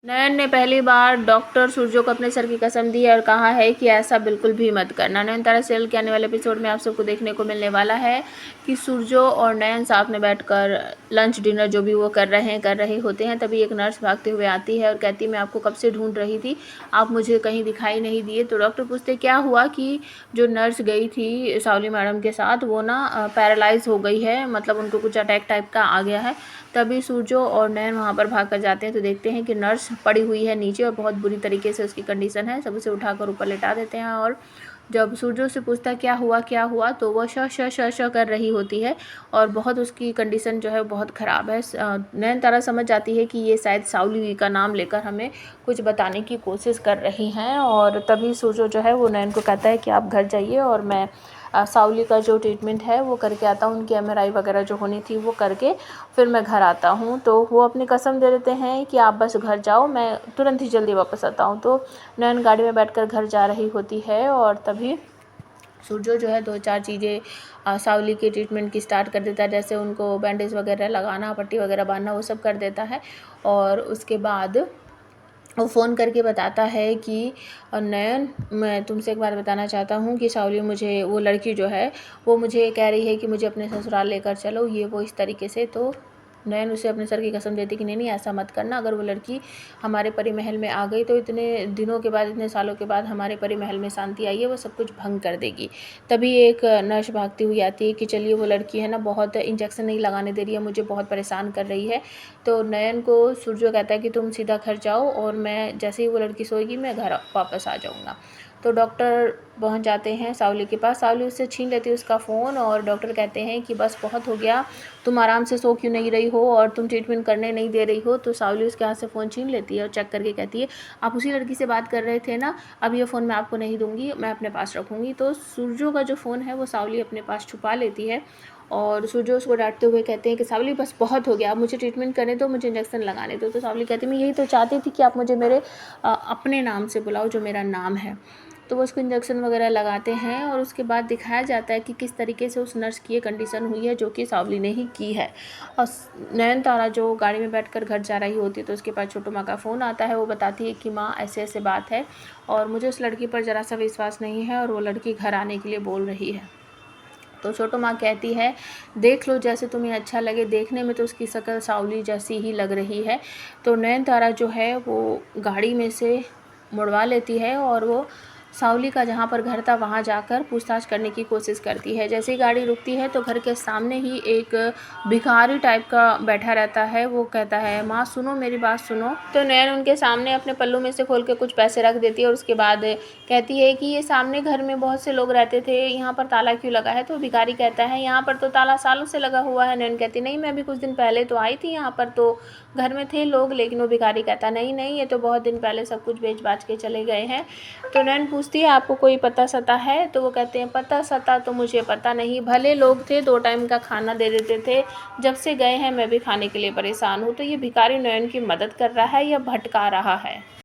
नयन ने पहली बार डॉक्टर सूर्यो को अपने सर की कसम दी है और कहा है कि ऐसा बिल्कुल भी मत करना। नयनतारा सीरियल के आने वाले एपिसोड में आप सबको देखने को मिलने वाला है कि सूर्यो और नयन साथ में बैठकर लंच डिनर जो भी वो कर रहे होते हैं। तभी एक नर्स भागते हुए आती है और कहती है मैं आपको कब से ढूंढ रही थी, आप मुझे कहीं दिखाई नहीं दिए। तो डॉक्टर पूछते क्या हुआ कि जो नर्स गई थी सावली मैडम के साथ वो ना पैरालाइज हो गई है, मतलब उनको कुछ अटैक टाइप का आ गया है। तभी सूर्यो और नयन वहाँ पर भाग कर जाते हैं तो देखते हैं कि नर्स पड़ी हुई है नीचे और बहुत बुरी तरीके से उसकी कंडीशन है। सब उसे उठाकर ऊपर लेटा देते हैं और जब सूर्यो से पूछता है क्या हुआ तो वह श कर रही होती है और बहुत उसकी कंडीशन जो है बहुत ख़राब है। नयनतारा समझ जाती है कि ये शायद सावली का नाम लेकर हमें कुछ बताने की कोशिश कर रही हैं और तभी सूर्यो जो है वो नयन को कहता है कि आप घर जाइए और मैं सावली का जो ट्रीटमेंट है वो करके आता हूँ, उनकी MRI वगैरह जो होनी थी वो करके फिर मैं घर आता हूँ। तो वो अपनी कसम दे देते हैं कि आप बस घर जाओ, मैं तुरंत ही जल्दी वापस आता हूँ। तो नयन गाड़ी में बैठकर घर जा रही होती है और तभी सूर्यो जो है 2-4 चीज़ें सावली के ट्रीटमेंट की स्टार्ट कर देता है, जैसे उनको बैंडेज वगैरह लगाना, पट्टी वगैरह बांधना, वो सब कर देता है। और उसके बाद वो फ़ोन करके बताता है कि नयन मैं तुमसे एक बात बताना चाहता हूँ कि सावली मुझे वो लड़की जो है वो मुझे कह रही है कि मुझे अपने ससुराल लेकर चलो, ये वो इस तरीके से। तो नयन उसे अपने सर की कसम देती कि नहीं ऐसा मत करना, अगर वो लड़की हमारे परी महल में आ गई तो इतने दिनों के बाद, इतने सालों के बाद हमारे परी महल में शांति आई है, वो सब कुछ भंग कर देगी। तभी एक नर्स भागती हुई आती है कि चलिए वो लड़की है ना बहुत इंजेक्शन नहीं लगाने दे रही है, मुझे बहुत परेशान कर रही है। तो नयन को सूर्यो कहता है कि तुम सीधा घर जाओ और मैं जैसे ही वो लड़की सोएगी मैं घर वापस आ जाऊँगा। तो डॉक्टर पहुंच जाते हैं सावली के पास। सावली उससे छीन लेती है उसका फ़ोन और डॉक्टर कहते हैं कि बस बहुत हो गया, तुम आराम से सो क्यों नहीं रही हो और तुम ट्रीटमेंट करने नहीं दे रही हो। तो सावली उसके हाथ से फ़ोन छीन लेती है और चेक करके कहती है आप उसी लड़की से बात कर रहे थे ना, अब ये फ़ोन मैं आपको नहीं दूंगी, मैं अपने पास रखूँगी। तो सूर्यो का जो फ़ोन है वो सावली अपने पास छुपा लेती है और सूर्यो उसको डांटते हुए कहते हैं कि सावली बस बहुत हो गया, अब मुझे ट्रीटमेंट करने दो, मुझे इंजेक्शन लगाने दो। तो सावली कहती है मैं यही तो चाहती थी कि आप मुझे मेरे अपने नाम से बुलाओ जो मेरा नाम है। तो वो उसको इंजेक्शन वगैरह लगाते हैं और उसके बाद दिखाया जाता है कि किस तरीके से उस नर्स की ये कंडीशन हुई है जो कि सावली ने ही की है। और नयनतारा जो गाड़ी में बैठकर घर जा रही होती है तो उसके पास छोटू माँ का फ़ोन आता है। वो बताती है कि माँ ऐसे ऐसे बात है और मुझे उस लड़की पर ज़रा सा विश्वास नहीं है और वो लड़की घर आने के लिए बोल रही है। तो छोटू माँ कहती है देख लो जैसे तुम्हें अच्छा लगे, देखने में तो उसकी शक्ल सावली जैसी ही लग रही है। तो नयनतारा जो है वो गाड़ी में से मुड़वा लेती है और वो सावली का जहाँ पर घर था वहाँ जाकर पूछताछ करने की कोशिश करती है। जैसे ही गाड़ी रुकती है तो घर के सामने ही एक भिखारी टाइप का बैठा रहता है। वो कहता है माँ सुनो, मेरी बात सुनो। तो नयन उनके सामने अपने पल्लू में से खोल के कुछ पैसे रख देती है और उसके बाद कहती है कि ये सामने घर में बहुत से लोग रहते थे, यहाँ पर ताला क्यों लगा है। तो भिखारी कहता है यहाँ पर तो ताला सालों से लगा हुआ है। नयन कहती नहीं, मैं अभी कुछ दिन पहले तो आई थी यहाँ पर, तो घर में थे लोग। लेकिन वो भिखारी कहता नहीं नहीं, ये तो बहुत दिन पहले सब कुछ बेच बाच के चले गए हैं। तो नयन पूछती है आपको कोई पता सता है। तो वो कहते हैं पता सता तो मुझे पता नहीं, भले लोग थे, 2 टाइम का खाना दे देते थे, जब से गए हैं मैं भी खाने के लिए परेशान हूँ। तो ये भिखारी नयन की मदद कर रहा है या भटका रहा है।